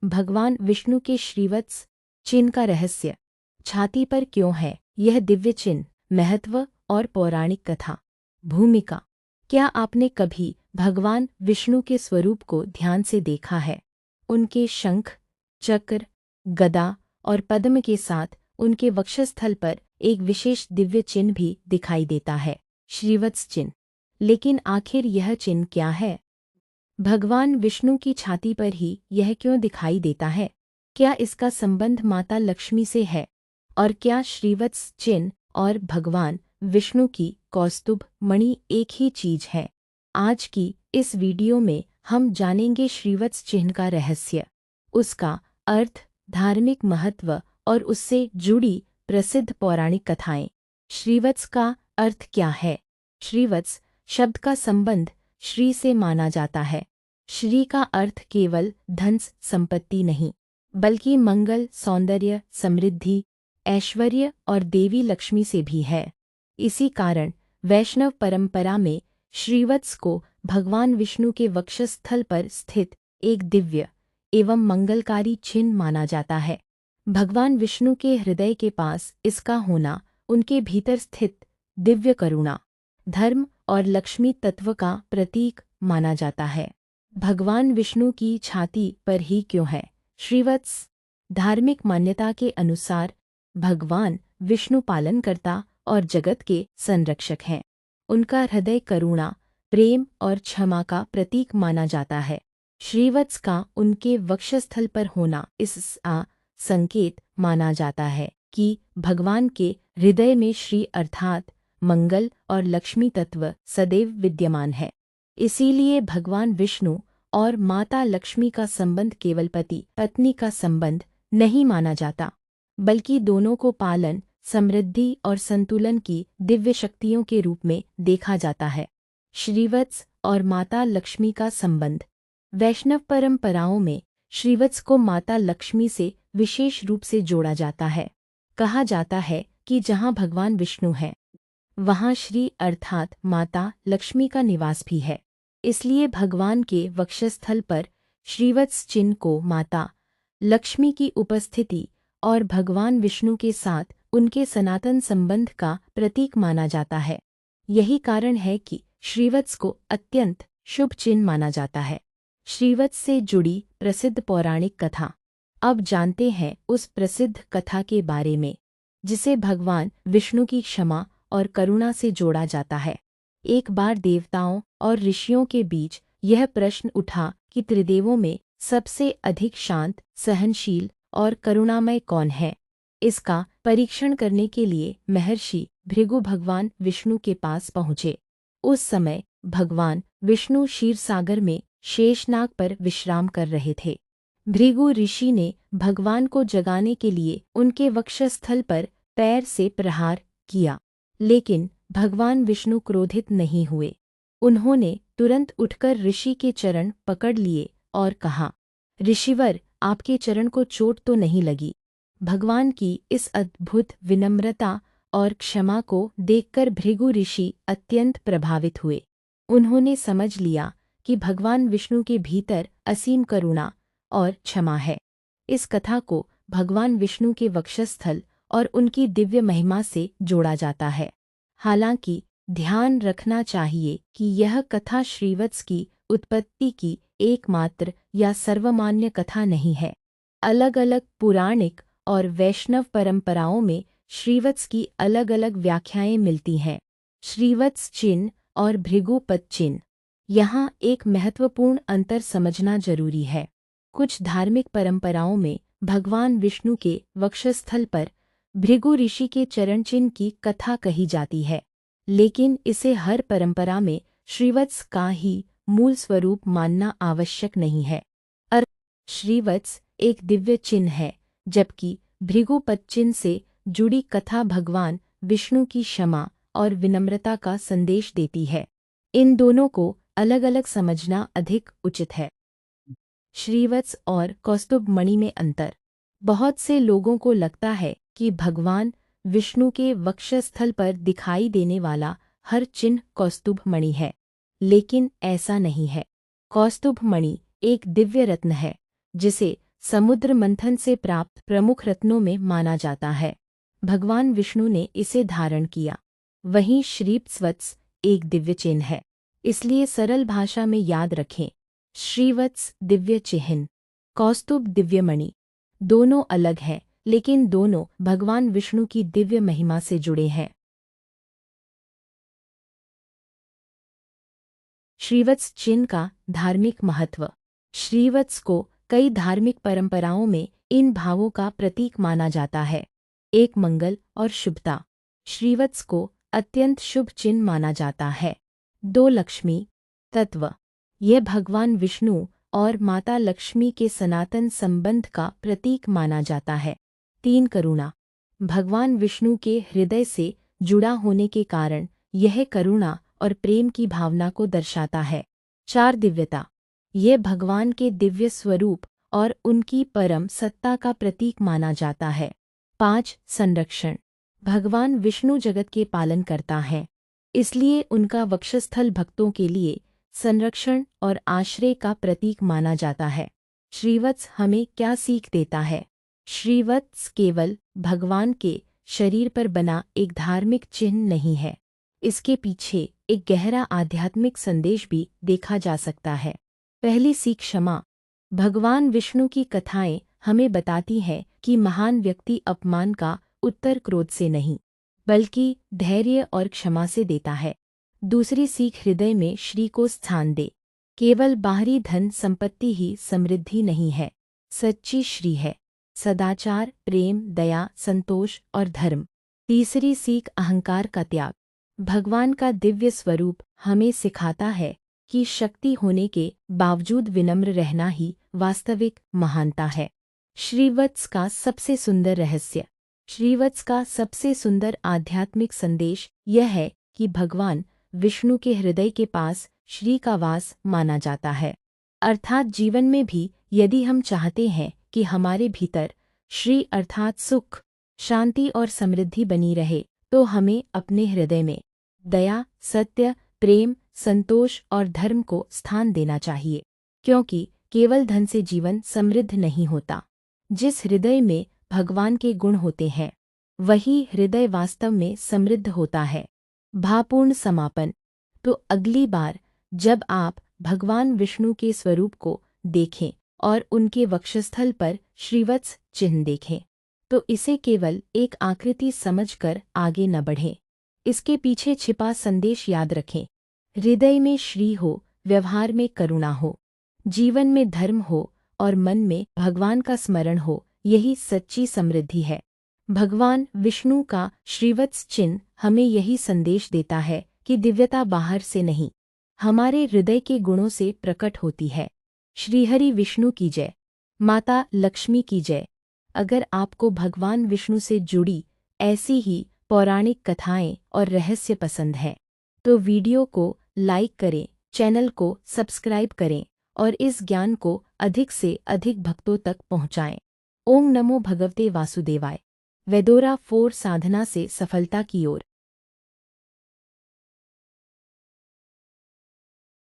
भगवान विष्णु के श्रीवत्स चिन्ह का रहस्य। छाती पर क्यों है यह दिव्य चिन्ह? महत्व और पौराणिक कथा। भूमिका। क्या आपने कभी भगवान विष्णु के स्वरूप को ध्यान से देखा है? उनके शंख, चक्र, गदा और पद्म के साथ उनके वक्षस्थल पर एक विशेष दिव्य चिन्ह भी दिखाई देता है, श्रीवत्स चिन्ह। लेकिन आखिर यह चिन्ह क्या है? भगवान विष्णु की छाती पर ही यह क्यों दिखाई देता है? क्या इसका संबंध माता लक्ष्मी से है? और क्या श्रीवत्स चिन्ह और भगवान विष्णु की कौस्तुभ मणि एक ही चीज है? आज की इस वीडियो में हम जानेंगे श्रीवत्स चिन्ह का रहस्य, उसका अर्थ, धार्मिक महत्व और उससे जुड़ी प्रसिद्ध पौराणिक कथाएं। श्रीवत्स का अर्थ क्या है? श्रीवत्स शब्द का संबंध श्री से माना जाता है। श्री का अर्थ केवल धन संपत्ति नहीं, बल्कि मंगल, सौंदर्य, समृद्धि, ऐश्वर्य और देवी लक्ष्मी से भी है। इसी कारण वैष्णव परंपरा में श्रीवत्स को भगवान विष्णु के वक्षस्थल पर स्थित एक दिव्य एवं मंगलकारी चिन्ह माना जाता है। भगवान विष्णु के हृदय के पास इसका होना उनके भीतर स्थित दिव्य करुणा, धर्म और लक्ष्मी तत्व का प्रतीक माना जाता है। भगवान विष्णु की छाती पर ही क्यों है श्रीवत्स? धार्मिक मान्यता के अनुसार भगवान विष्णु पालनकर्ता और जगत के संरक्षक हैं। उनका हृदय करुणा, प्रेम और क्षमा का प्रतीक माना जाता है। श्रीवत्स का उनके वक्षस्थल पर होना इसका संकेत माना जाता है कि भगवान के हृदय में श्री अर्थात मंगल और लक्ष्मी तत्व सदैव विद्यमान है। इसीलिए भगवान विष्णु और माता लक्ष्मी का संबंध केवल पति पत्नी का संबंध नहीं माना जाता, बल्कि दोनों को पालन, समृद्धि और संतुलन की दिव्य शक्तियों के रूप में देखा जाता है। श्रीवत्स और माता लक्ष्मी का संबंध। वैष्णव परंपराओं में श्रीवत्स को माता लक्ष्मी से विशेष रूप से जोड़ा जाता है। कहा जाता है कि जहाँ भगवान विष्णु हैं, वहाँ श्री अर्थात माता लक्ष्मी का निवास भी है। इसलिए भगवान के वक्षस्थल पर श्रीवत्स चिन्ह को माता लक्ष्मी की उपस्थिति और भगवान विष्णु के साथ उनके सनातन संबंध का प्रतीक माना जाता है। यही कारण है कि श्रीवत्स को अत्यंत शुभ चिन्ह माना जाता है। श्रीवत्स से जुड़ी प्रसिद्ध पौराणिक कथा। अब जानते हैं उस प्रसिद्ध कथा के बारे में जिसे भगवान विष्णु की क्षमा और करुणा से जोड़ा जाता है। एक बार देवताओं और ऋषियों के बीच यह प्रश्न उठा कि त्रिदेवों में सबसे अधिक शांत, सहनशील और करुणामय कौन है। इसका परीक्षण करने के लिए महर्षि भृगु भगवान विष्णु के पास पहुँचे। उस समय भगवान विष्णु क्षीरसागर में शेषनाग पर विश्राम कर रहे थे। भृगु ऋषि ने भगवान को जगाने के लिए उनके वक्षस्थल पर पैर से प्रहार किया, लेकिन भगवान विष्णु क्रोधित नहीं हुए। उन्होंने तुरंत उठकर ऋषि के चरण पकड़ लिए और कहा, ऋषिवर, आपके चरण को चोट तो नहीं लगी? भगवान की इस अद्भुत विनम्रता और क्षमा को देखकर भृगु ऋषि अत्यंत प्रभावित हुए। उन्होंने समझ लिया कि भगवान विष्णु के भीतर असीम करुणा और क्षमा है। इस कथा को भगवान विष्णु के वक्षस्थल और उनकी दिव्य महिमा से जोड़ा जाता है। हालांकि ध्यान रखना चाहिए कि यह कथा श्रीवत्स की उत्पत्ति की एकमात्र या सर्वमान्य कथा नहीं है। अलग अलग पौराणिक और वैष्णव परंपराओं में श्रीवत्स की अलग अलग व्याख्याएं मिलती हैं। श्रीवत्स चिन्ह और भृगुपद चिन्ह। यहाँ एक महत्वपूर्ण अंतर समझना जरूरी है। कुछ धार्मिक परंपराओं में भगवान विष्णु के वक्षस्थल पर भृगु ऋषि के चरण चिन्ह की कथा कही जाती है, लेकिन इसे हर परंपरा में श्रीवत्स का ही मूल स्वरूप मानना आवश्यक नहीं है। श्रीवत्स एक दिव्य चिन्ह है, जबकि भृगुपद चिन्ह से जुड़ी कथा भगवान विष्णु की क्षमा और विनम्रता का संदेश देती है। इन दोनों को अलग अलग समझना अधिक उचित है। श्रीवत्स और कौस्तुभ मणि में अंतर। बहुत से लोगों को लगता है कि भगवान विष्णु के वक्षस्थल पर दिखाई देने वाला हर चिन्ह कौस्तुभ मणि है, लेकिन ऐसा नहीं है। कौस्तुभ मणि एक दिव्य रत्न है जिसे समुद्र मंथन से प्राप्त प्रमुख रत्नों में माना जाता है। भगवान विष्णु ने इसे धारण किया। वहीं श्रीवत्स एक दिव्य चिन्ह है, इसलिए सरल भाषा में याद रखें। श्रीवत्स दिव्य चिन्ह, कौस्तुभ दिव्यमणि, दोनों अलग हैं, लेकिन दोनों भगवान विष्णु की दिव्य महिमा से जुड़े हैं। श्रीवत्स चिन्ह का धार्मिक महत्व। श्रीवत्स को कई धार्मिक परंपराओं में इन भावों का प्रतीक माना जाता है। एक, मंगल और शुभता। श्रीवत्स को अत्यंत शुभ चिन्ह माना जाता है। 2, लक्ष्मी तत्व। यह भगवान विष्णु और माता लक्ष्मी के सनातन संबंध का प्रतीक माना जाता है। 3, करुणा। भगवान विष्णु के हृदय से जुड़ा होने के कारण यह करुणा और प्रेम की भावना को दर्शाता है। 4, दिव्यता। यह भगवान के दिव्य स्वरूप और उनकी परम सत्ता का प्रतीक माना जाता है। 5, संरक्षण। भगवान विष्णु जगत के पालन करता है, इसलिए उनका वक्षस्थल भक्तों के लिए संरक्षण और आश्रय का प्रतीक माना जाता है। श्रीवत्स हमें क्या सीख देता है? श्रीवत्स केवल भगवान के शरीर पर बना एक धार्मिक चिन्ह नहीं है, इसके पीछे एक गहरा आध्यात्मिक संदेश भी देखा जा सकता है। पहली सीख, क्षमा। भगवान विष्णु की कथाएं हमें बताती हैं कि महान व्यक्ति अपमान का उत्तर क्रोध से नहीं, बल्कि धैर्य और क्षमा से देता है। दूसरी सीख, हृदय में श्री को स्थान दे। केवल बाहरी धन संपत्ति ही समृद्धि नहीं है, सच्ची श्री है सदाचार, प्रेम, दया, संतोष और धर्म। तीसरी सीख, अहंकार का त्याग। भगवान का दिव्य स्वरूप हमें सिखाता है कि शक्ति होने के बावजूद विनम्र रहना ही वास्तविक महानता है। श्रीवत्स का सबसे सुंदर रहस्य। श्रीवत्स का सबसे सुंदर आध्यात्मिक संदेश यह है कि भगवान विष्णु के हृदय के पास श्री का वास माना जाता है। अर्थात जीवन में भी यदि हम चाहते हैं कि हमारे भीतर श्री अर्थात सुख, शांति और समृद्धि बनी रहे, तो हमें अपने हृदय में दया, सत्य, प्रेम, संतोष और धर्म को स्थान देना चाहिए, क्योंकि केवल धन से जीवन समृद्ध नहीं होता। जिस हृदय में भगवान के गुण होते हैं, वही हृदय वास्तव में समृद्ध होता है। भावपूर्ण समापन। तो अगली बार जब आप भगवान विष्णु के स्वरूप को देखें और उनके वक्षस्थल पर श्रीवत्स चिन्ह देखें, तो इसे केवल एक आकृति समझकर आगे न बढ़ें। इसके पीछे छिपा संदेश याद रखें। हृदय में श्री हो, व्यवहार में करुणा हो, जीवन में धर्म हो और मन में भगवान का स्मरण हो, यही सच्ची समृद्धि है। भगवान विष्णु का श्रीवत्स चिन्ह हमें यही संदेश देता है कि दिव्यता बाहर से नहीं, हमारे हृदय के गुणों से प्रकट होती है। श्रीहरि विष्णु की जय, माता लक्ष्मी की जय। अगर आपको भगवान विष्णु से जुड़ी ऐसी ही पौराणिक कथाएं और रहस्य पसंद हैं, तो वीडियो को लाइक करें, चैनल को सब्सक्राइब करें और इस ज्ञान को अधिक से अधिक भक्तों तक पहुंचाएं। ओम नमो भगवते वासुदेवाय। वेदोरा 4 साधना से सफलता की ओर।